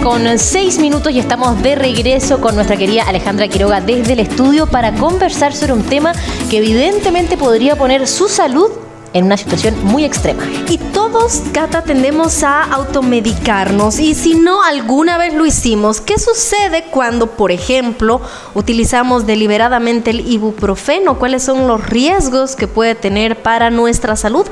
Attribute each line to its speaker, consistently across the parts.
Speaker 1: 9:06 y estamos de regreso con nuestra querida Alejandra Quiroga desde el estudio para conversar sobre un tema que evidentemente podría poner su salud en una situación muy extrema.
Speaker 2: Y todos, Cata, tendemos a automedicarnos. Y si no, alguna vez lo hicimos. ¿Qué sucede cuando, por ejemplo, utilizamos deliberadamente el ibuprofeno? ¿Cuáles son los riesgos que puede tener para nuestra salud?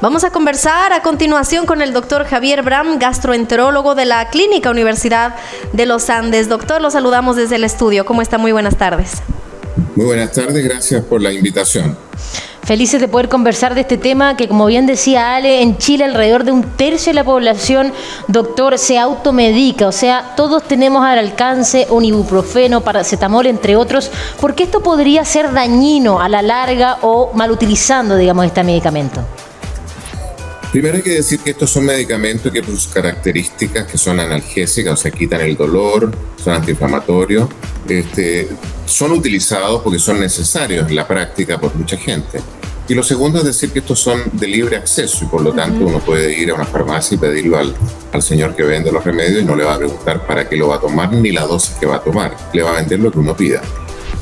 Speaker 2: Vamos a conversar a continuación con el doctor Javier Bram, gastroenterólogo de la Clínica Universidad de los Andes. Doctor, lo saludamos desde el estudio. ¿Cómo está? Muy buenas tardes.
Speaker 3: Muy buenas tardes, gracias por la invitación.
Speaker 1: Felices de poder conversar de este tema que, como bien decía Ale, en Chile alrededor de 1/3 de la población, doctor, se automedica. O sea, todos tenemos al alcance un ibuprofeno, paracetamol, entre otros. ¿Por qué esto podría ser dañino a la larga o mal utilizando, digamos, este medicamento?
Speaker 3: Primero hay que decir que estos son medicamentos que por sus características, que son analgésicas, o sea, quitan el dolor, son antiinflamatorios, son utilizados porque son necesarios en la práctica por mucha gente. Y lo segundo es decir que estos son de libre acceso y por lo tanto uno puede ir a una farmacia y pedirlo al señor que vende los remedios y no le va a preguntar para qué lo va a tomar ni la dosis que va a tomar. Le va a vender lo que uno pida.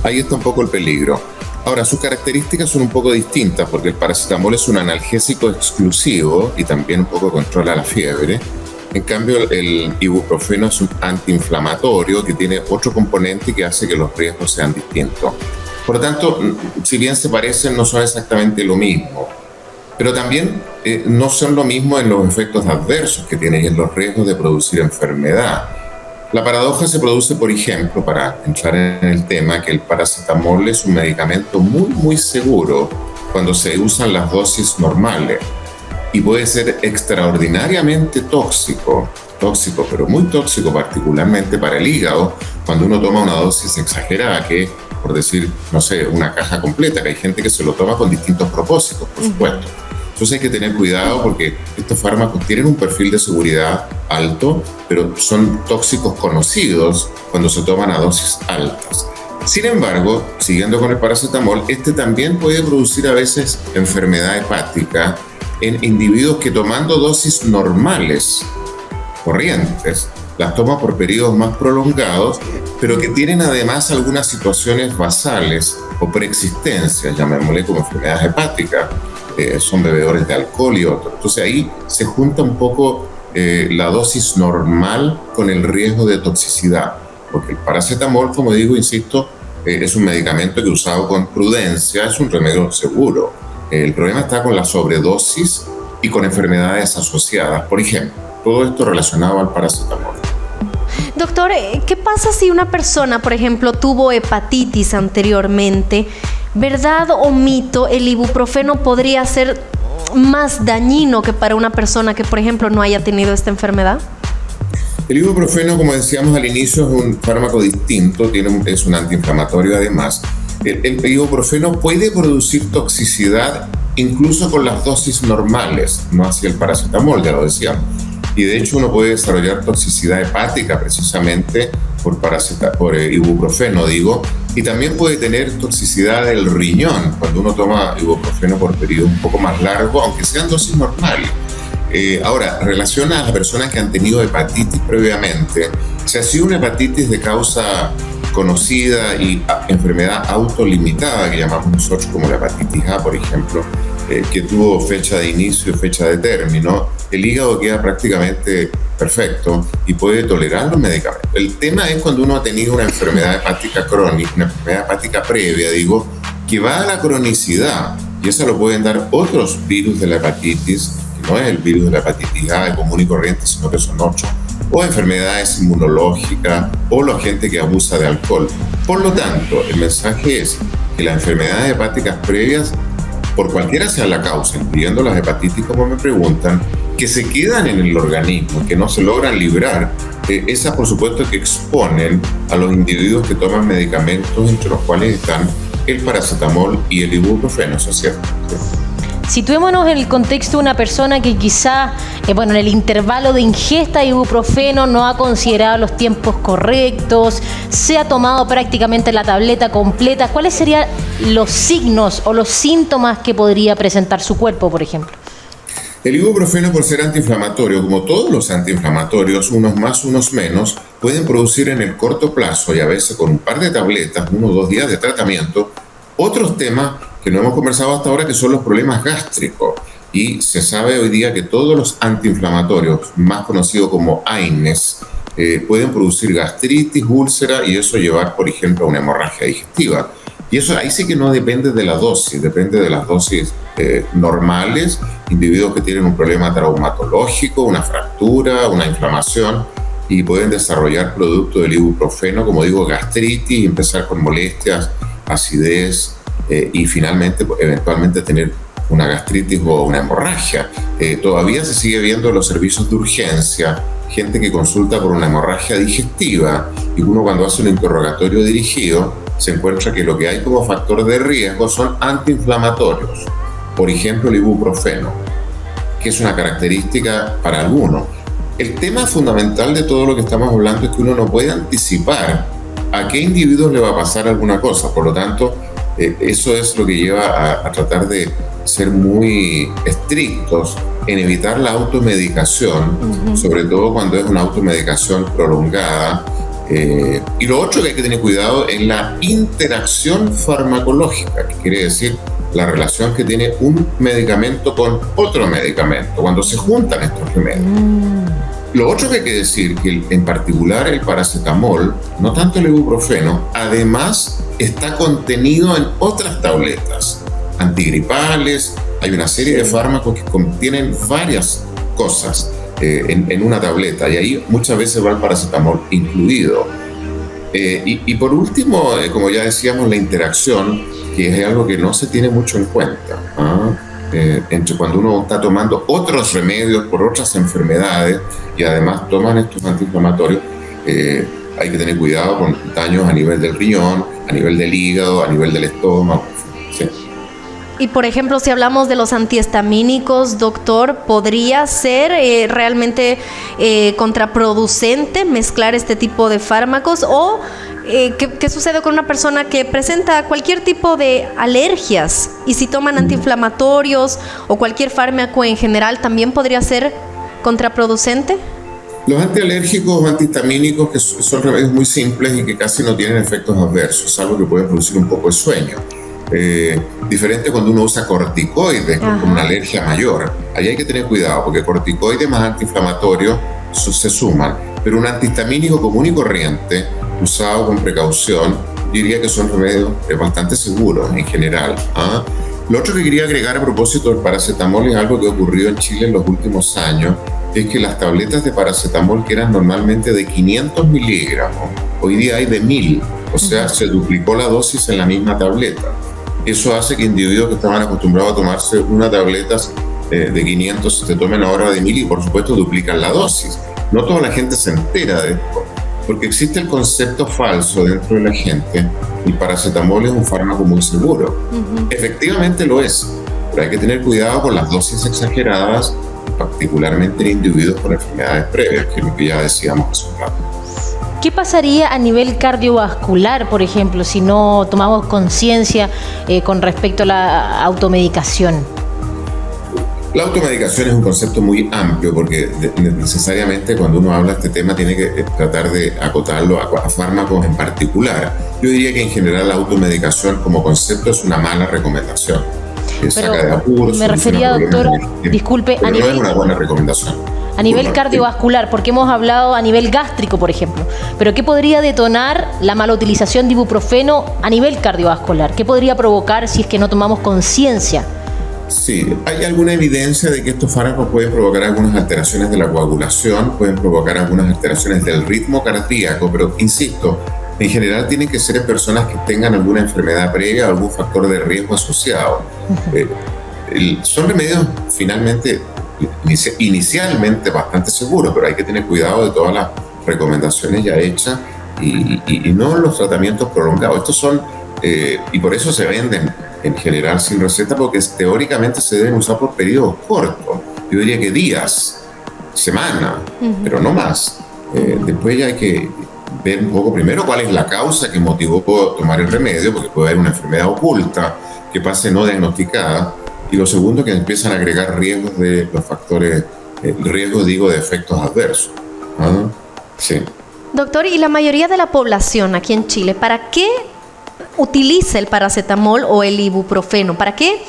Speaker 3: Ahí está un poco el peligro. Ahora, sus características son un poco distintas porque el paracetamol es un analgésico exclusivo y también un poco controla la fiebre. En cambio, el ibuprofeno es un antiinflamatorio que tiene otro componente que hace que los riesgos sean distintos. Por lo tanto, si bien se parecen, no son exactamente lo mismo. Pero también no son lo mismo en los efectos adversos que tienen y en los riesgos de producir enfermedad. La paradoja se produce, por ejemplo, para entrar en el tema, que el paracetamol es un medicamento muy seguro cuando se usan las dosis normales y puede ser extraordinariamente tóxico, pero muy tóxico particularmente para el hígado cuando uno toma una dosis exagerada, que por decir, no sé, una caja completa, que hay gente que se lo toma con distintos propósitos, por supuesto. Entonces hay que tener cuidado porque estos fármacos tienen un perfil de seguridad alto, pero son tóxicos conocidos cuando se toman a dosis altas. Sin embargo, siguiendo con el paracetamol, también puede producir a veces enfermedad hepática en individuos que tomando dosis normales, corrientes, las toman por periodos más prolongados, pero que tienen además algunas situaciones basales o preexistencias, llamémosle como enfermedades hepáticas, son bebedores de alcohol y otros. Entonces ahí se junta un poco la dosis normal con el riesgo de toxicidad, porque el paracetamol, como digo, insisto, es un medicamento que usado con prudencia es un remedio seguro. El problema está con la sobredosis y con enfermedades asociadas, por ejemplo, todo esto relacionado al paracetamol.
Speaker 2: Doctor, ¿qué pasa si una persona, por ejemplo, tuvo hepatitis anteriormente? ¿Verdad o mito, el ibuprofeno podría ser más dañino que para una persona que, por ejemplo, no haya tenido esta enfermedad?
Speaker 3: El ibuprofeno, como decíamos al inicio, es un fármaco distinto, es un antiinflamatorio además. El ibuprofeno puede producir toxicidad incluso con las dosis normales, no así el paracetamol, ya lo decíamos. Y de hecho uno puede desarrollar toxicidad hepática precisamente por ibuprofeno, y también puede tener toxicidad del riñón cuando uno toma ibuprofeno por periodo un poco más largo, aunque sean dosis normales. Ahora, relaciona a las personas que han tenido hepatitis previamente. Si ha sido una hepatitis de causa conocida y enfermedad autolimitada, que llamamos nosotros como la hepatitis A, por ejemplo, que tuvo fecha de inicio y fecha de término, el hígado queda prácticamente perfecto y puede tolerar los medicamentos. El tema es cuando uno ha tenido una enfermedad hepática crónica, una enfermedad hepática previa, que va a la cronicidad, y eso lo pueden dar otros virus de la hepatitis, que no es el virus de la hepatitis A común y corriente, sino que son otros, o enfermedades inmunológicas, o la gente que abusa de alcohol. Por lo tanto, el mensaje es que las enfermedades hepáticas previas, por cualquiera sea la causa, incluyendo las hepatitis, como me preguntan, que se quedan en el organismo, que no se logran librar, esas por supuesto que exponen a los individuos que toman medicamentos, entre los cuales están el paracetamol y el ibuprofeno, ¿eso es cierto?
Speaker 1: Situémonos en el contexto de una persona que quizá, en el intervalo de ingesta de ibuprofeno no ha considerado los tiempos correctos, se ha tomado prácticamente la tableta completa. ¿Cuáles serían los signos o los síntomas que podría presentar su cuerpo, por ejemplo?
Speaker 3: El ibuprofeno, por ser antiinflamatorio, como todos los antiinflamatorios, unos más, unos menos, pueden producir en el corto plazo y a veces con un par de tabletas, 1 o 2 días de tratamiento, otros temas que no hemos conversado hasta ahora, que son los problemas gástricos. Y se sabe hoy día que todos los antiinflamatorios, más conocidos como AINES, pueden producir gastritis, úlcera y eso llevar, por ejemplo, a una hemorragia digestiva. Y eso ahí sí que no depende de la dosis, depende de las dosis normales, individuos que tienen un problema traumatológico, una fractura, una inflamación, y pueden desarrollar producto del ibuprofeno, como digo, gastritis, empezar con molestias, acidez y finalmente, eventualmente tener una gastritis o una hemorragia. Todavía se sigue viendo en los servicios de urgencia gente que consulta por una hemorragia digestiva y uno cuando hace un interrogatorio dirigido se encuentra que lo que hay como factor de riesgo son antiinflamatorios. Por ejemplo, el ibuprofeno, que es una característica para algunos. El tema fundamental de todo lo que estamos hablando es que uno no puede anticipar a qué individuos le va a pasar alguna cosa. Por lo tanto, eso es lo que lleva a tratar de ser muy estrictos en evitar la automedicación, sobre todo cuando es una automedicación prolongada. Y lo otro que hay que tener cuidado es la interacción farmacológica, que quiere decir la relación que tiene un medicamento con otro medicamento, cuando se juntan estos remedios. Lo otro que hay que decir, que en particular el paracetamol, no tanto el ibuprofeno, además está contenido en otras tabletas antigripales. Hay una serie de fármacos que contienen varias cosas en una tableta y ahí muchas veces va el paracetamol incluido. Y por último, como ya decíamos, la interacción, que es algo que no se tiene mucho en cuenta, entre cuando uno está tomando otros remedios por otras enfermedades y además toman estos antiinflamatorios, hay que tener cuidado con daños a nivel del riñón, a nivel del hígado, a nivel del estómago. ¿Sí?
Speaker 2: Y por ejemplo, si hablamos de los antihistamínicos, doctor, ¿podría ser realmente contraproducente mezclar este tipo de fármacos? ¿O qué sucede con una persona que presenta cualquier tipo de alergias y si toman antiinflamatorios o cualquier fármaco en general, también podría ser contraproducente?
Speaker 3: Los antialérgicos o antihistamínicos, que son remedios muy simples y que casi no tienen efectos adversos, salvo que pueden producir un poco de sueño. Diferente cuando uno usa corticoides con una alergia mayor. Ahí hay que tener cuidado porque corticoides más antiinflamatorios se suman, pero un antihistamínico común y corriente usado con precaución, diría que son remedios bastante seguros en general. Lo otro que quería agregar a propósito del paracetamol es algo que ha ocurrido en Chile en los últimos años, es que las tabletas de paracetamol que eran normalmente de 500 miligramos, hoy día hay de 1000, o sea, se duplicó la dosis en la misma tableta. Eso hace que individuos que estaban acostumbrados a tomarse una tableta de 500 se tomen ahora de 1000 y por supuesto duplican la dosis. No toda la gente se entera de esto, porque existe el concepto falso dentro de la gente. El paracetamol es un fármaco muy seguro. Efectivamente lo es, pero hay que tener cuidado con las dosis exageradas, particularmente en individuos con enfermedades previas, que es lo que ya decíamos hace un rato.
Speaker 1: ¿Qué pasaría a nivel cardiovascular, por ejemplo, si no tomamos conciencia con respecto a la automedicación?
Speaker 3: La automedicación es un concepto muy amplio porque necesariamente cuando uno habla de este tema tiene que tratar de acotarlo a fármacos en particular. Yo diría que en general la automedicación como concepto es una mala recomendación. Saca de apuros,
Speaker 1: me refería, doctor, disculpe,
Speaker 3: pero no es una buena recomendación.
Speaker 1: A nivel cardiovascular, porque hemos hablado a nivel gástrico, por ejemplo. Pero ¿qué podría detonar la mala utilización de ibuprofeno a nivel cardiovascular? ¿Qué podría provocar si es que no tomamos conciencia?
Speaker 3: Sí, hay alguna evidencia de que estos fármacos pueden provocar algunas alteraciones de la coagulación, pueden provocar algunas alteraciones del ritmo cardíaco, pero insisto, en general tienen que ser en personas que tengan alguna enfermedad previa o algún factor de riesgo asociado. Son remedios finalmente inicialmente bastante seguros, pero hay que tener cuidado de todas las recomendaciones ya hechas y no los tratamientos prolongados. Estos son, y por eso se venden en general sin receta, porque teóricamente se deben usar por periodos cortos. Yo diría que días, semanas, pero no más. Después ya hay que ver un poco primero cuál es la causa que motivó tomar el remedio, porque puede haber una enfermedad oculta que pase no diagnosticada. Y lo segundo, que empiezan a agregar riesgos de los factores, riesgos digo de efectos adversos. ¿Ah? Sí.
Speaker 2: Doctor, ¿y la mayoría de la población aquí en Chile, para qué utiliza el paracetamol o el ibuprofeno? ¿Para qué?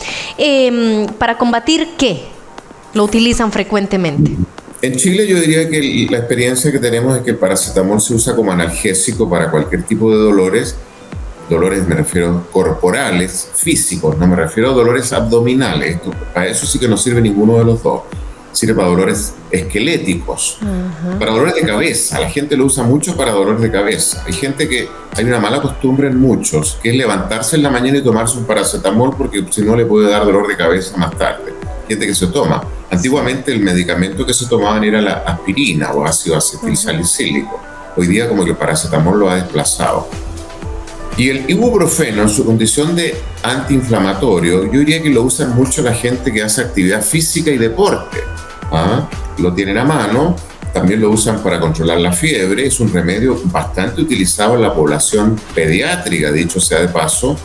Speaker 2: ¿Para combatir qué lo utilizan frecuentemente?
Speaker 3: En Chile yo diría que la experiencia que tenemos es que el paracetamol se usa como analgésico para cualquier tipo de dolores. Dolores me refiero corporales, físicos, no me refiero a dolores abdominales. Para eso sí que no sirve ninguno de los dos. Sirve para dolores esqueléticos, para dolores de cabeza. La gente lo usa mucho para dolores de cabeza. Hay una mala costumbre en muchos, que es levantarse en la mañana y tomarse un paracetamol porque si no le puede dar dolor de cabeza más tarde. Gente que se toma. Antiguamente el medicamento que se tomaban era la aspirina o ácido acetilsalicílico. Hoy día como que el paracetamol lo ha desplazado. Y el ibuprofeno, en su condición de antiinflamatorio, yo diría que lo usan mucho la gente que hace actividad física y deporte. Lo tienen a mano, también lo usan para controlar la fiebre. Es un remedio bastante utilizado en la población pediátrica, dicho sea de paso.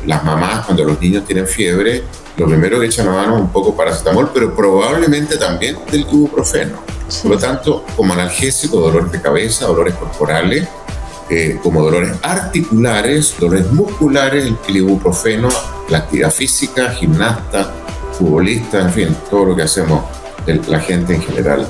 Speaker 3: Las mamás, cuando los niños tienen fiebre, lo primero que echan a mano es un poco paracetamol, pero probablemente también del ibuprofeno. Sí. Por lo tanto, como analgésico, dolores de cabeza, dolores corporales, como dolores articulares, dolores musculares, el ibuprofeno, la actividad física, gimnasta, futbolista, en fin, todo lo que hacemos la gente en general.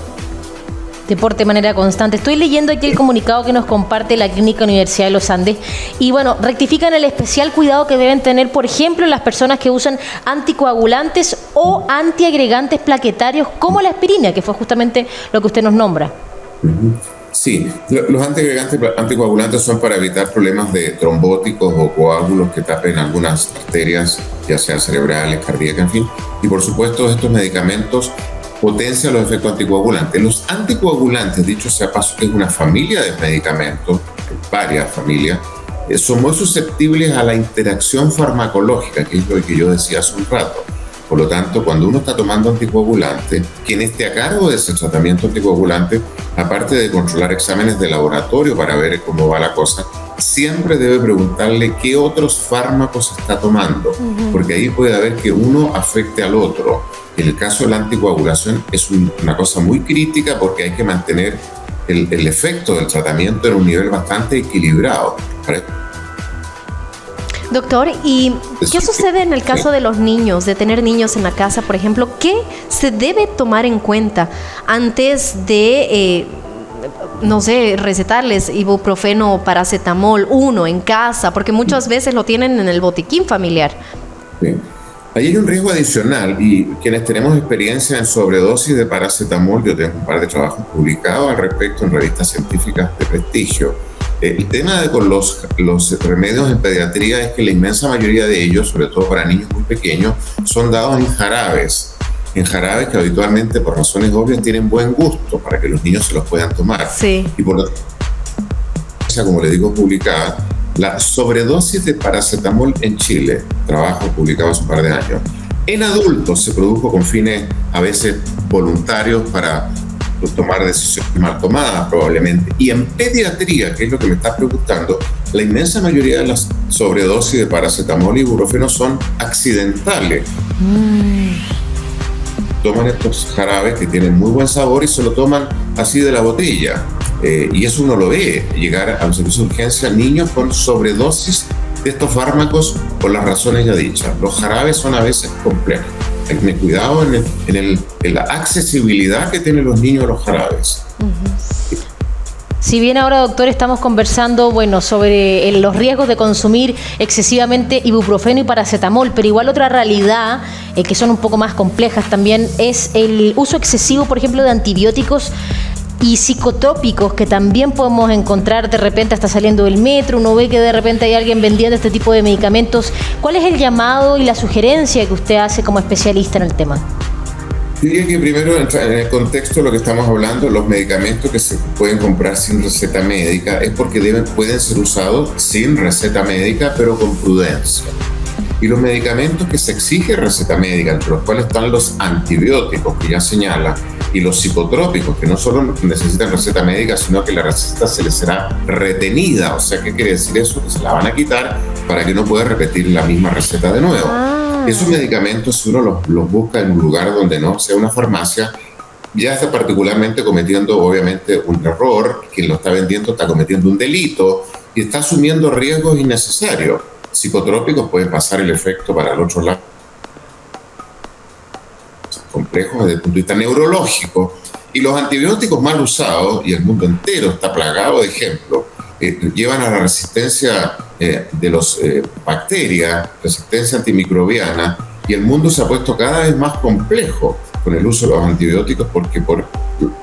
Speaker 1: Deporte de manera constante. Estoy leyendo aquí el comunicado que nos comparte la Clínica Universidad de los Andes y bueno, rectifican el especial cuidado que deben tener, por ejemplo, las personas que usan anticoagulantes o antiagregantes plaquetarios como la aspirina, que fue justamente lo que usted nos nombra.
Speaker 3: Sí, los antiagregantes anticoagulantes son para evitar problemas de trombóticos o coágulos que tapen algunas arterias, ya sean cerebrales, cardíacas, en fin. Y por supuesto estos medicamentos potencian los efectos anticoagulantes. Los anticoagulantes, dicho sea paso, que es una familia de medicamentos, varias familias, son muy susceptibles a la interacción farmacológica, que es lo que yo decía hace un rato. Por lo tanto, cuando uno está tomando anticoagulante, quien esté a cargo de ese tratamiento anticoagulante, aparte de controlar exámenes de laboratorio para ver cómo va la cosa, siempre debe preguntarle qué otros fármacos está tomando, porque ahí puede haber que uno afecte al otro. En el caso de la anticoagulación es una cosa muy crítica porque hay que mantener el efecto del tratamiento en un nivel bastante equilibrado.
Speaker 2: Doctor, ¿y qué sucede en el caso de los niños, de tener niños en la casa, por ejemplo? ¿Qué se debe tomar en cuenta antes de, recetarles ibuprofeno o paracetamol, uno en casa? Porque muchas veces lo tienen en el botiquín familiar.
Speaker 3: Sí. Ahí hay un riesgo adicional y quienes tenemos experiencia en sobredosis de paracetamol, yo tengo un par de trabajos publicados al respecto en revistas científicas de prestigio. El tema con los remedios en pediatría es que la inmensa mayoría de ellos, sobre todo para niños muy pequeños, son dados en jarabes que habitualmente por razones obvias tienen buen gusto para que los niños se los puedan tomar.
Speaker 2: Sí.
Speaker 3: Y por lo tanto, como le digo, publicada, la sobredosis de paracetamol en Chile, trabajo publicado hace un par de años, en adultos se produjo con fines a veces voluntarios para tomar decisiones mal tomadas probablemente. Y en pediatría, que es lo que me está preguntando, la inmensa mayoría de las sobredosis de paracetamol y ibuprofeno son accidentales. Toman estos jarabes que tienen muy buen sabor y se lo toman así de la botella. Y eso uno lo ve, llegar a los servicios de urgencia niños con sobredosis de estos fármacos por las razones ya dichas. Los jarabes son a veces complejos. Hay que tener cuidado en la accesibilidad que tienen los niños a los jarabes.
Speaker 1: Si bien ahora, doctor, estamos conversando sobre los riesgos de consumir excesivamente ibuprofeno y paracetamol, pero igual otra realidad, que son un poco más complejas también, es el uso excesivo, por ejemplo, de antibióticos y psicotrópicos que también podemos encontrar de repente hasta saliendo del metro. Uno ve que de repente hay alguien vendiendo este tipo de medicamentos. ¿Cuál es el llamado y la sugerencia que usted hace como especialista en el tema?
Speaker 3: Diría que primero, en el contexto de lo que estamos hablando, los medicamentos que se pueden comprar sin receta médica es porque pueden ser usados sin receta médica, pero con prudencia. Y los medicamentos que se exige receta médica, entre los cuales están los antibióticos, que ya señala, y los psicotrópicos, que no solo necesitan receta médica, sino que la receta se les será retenida. O sea, ¿qué quiere decir eso? Que se la van a quitar para que no pueda repetir la misma receta de nuevo. Esos medicamentos, si uno los busca en un lugar donde no sea una farmacia, ya está particularmente cometiendo obviamente un error. Quien lo está vendiendo está cometiendo un delito y está asumiendo riesgos innecesarios. Psicotrópicos pueden pasar el efecto para el otro lado, complejos desde el punto de vista neurológico. Y los antibióticos mal usados, y el mundo entero está plagado de ejemplos, llevan a la resistencia de las bacterias, resistencia antimicrobiana, y el mundo se ha puesto cada vez más complejo con el uso de los antibióticos, porque por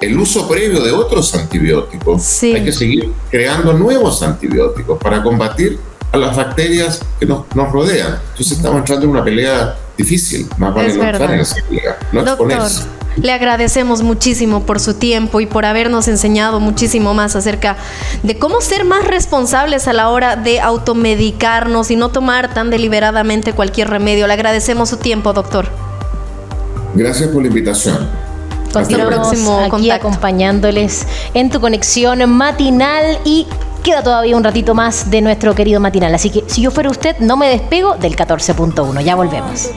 Speaker 3: el uso previo de otros antibióticos hay que seguir creando nuevos antibióticos para combatir a las bacterias que nos rodean. Entonces estamos entrando en una pelea difícil, más vale no entrar en esa pelea, no exponerse.
Speaker 2: Le agradecemos muchísimo por su tiempo y por habernos enseñado muchísimo más acerca de cómo ser más responsables a la hora de automedicarnos y no tomar tan deliberadamente cualquier remedio. Le agradecemos su tiempo, doctor.
Speaker 3: Gracias por la invitación.
Speaker 1: Continuamos aquí acompañándoles en tu conexión matinal y queda todavía un ratito más de nuestro querido matinal. Así que si yo fuera usted, no me despego del 14.1. Ya volvemos.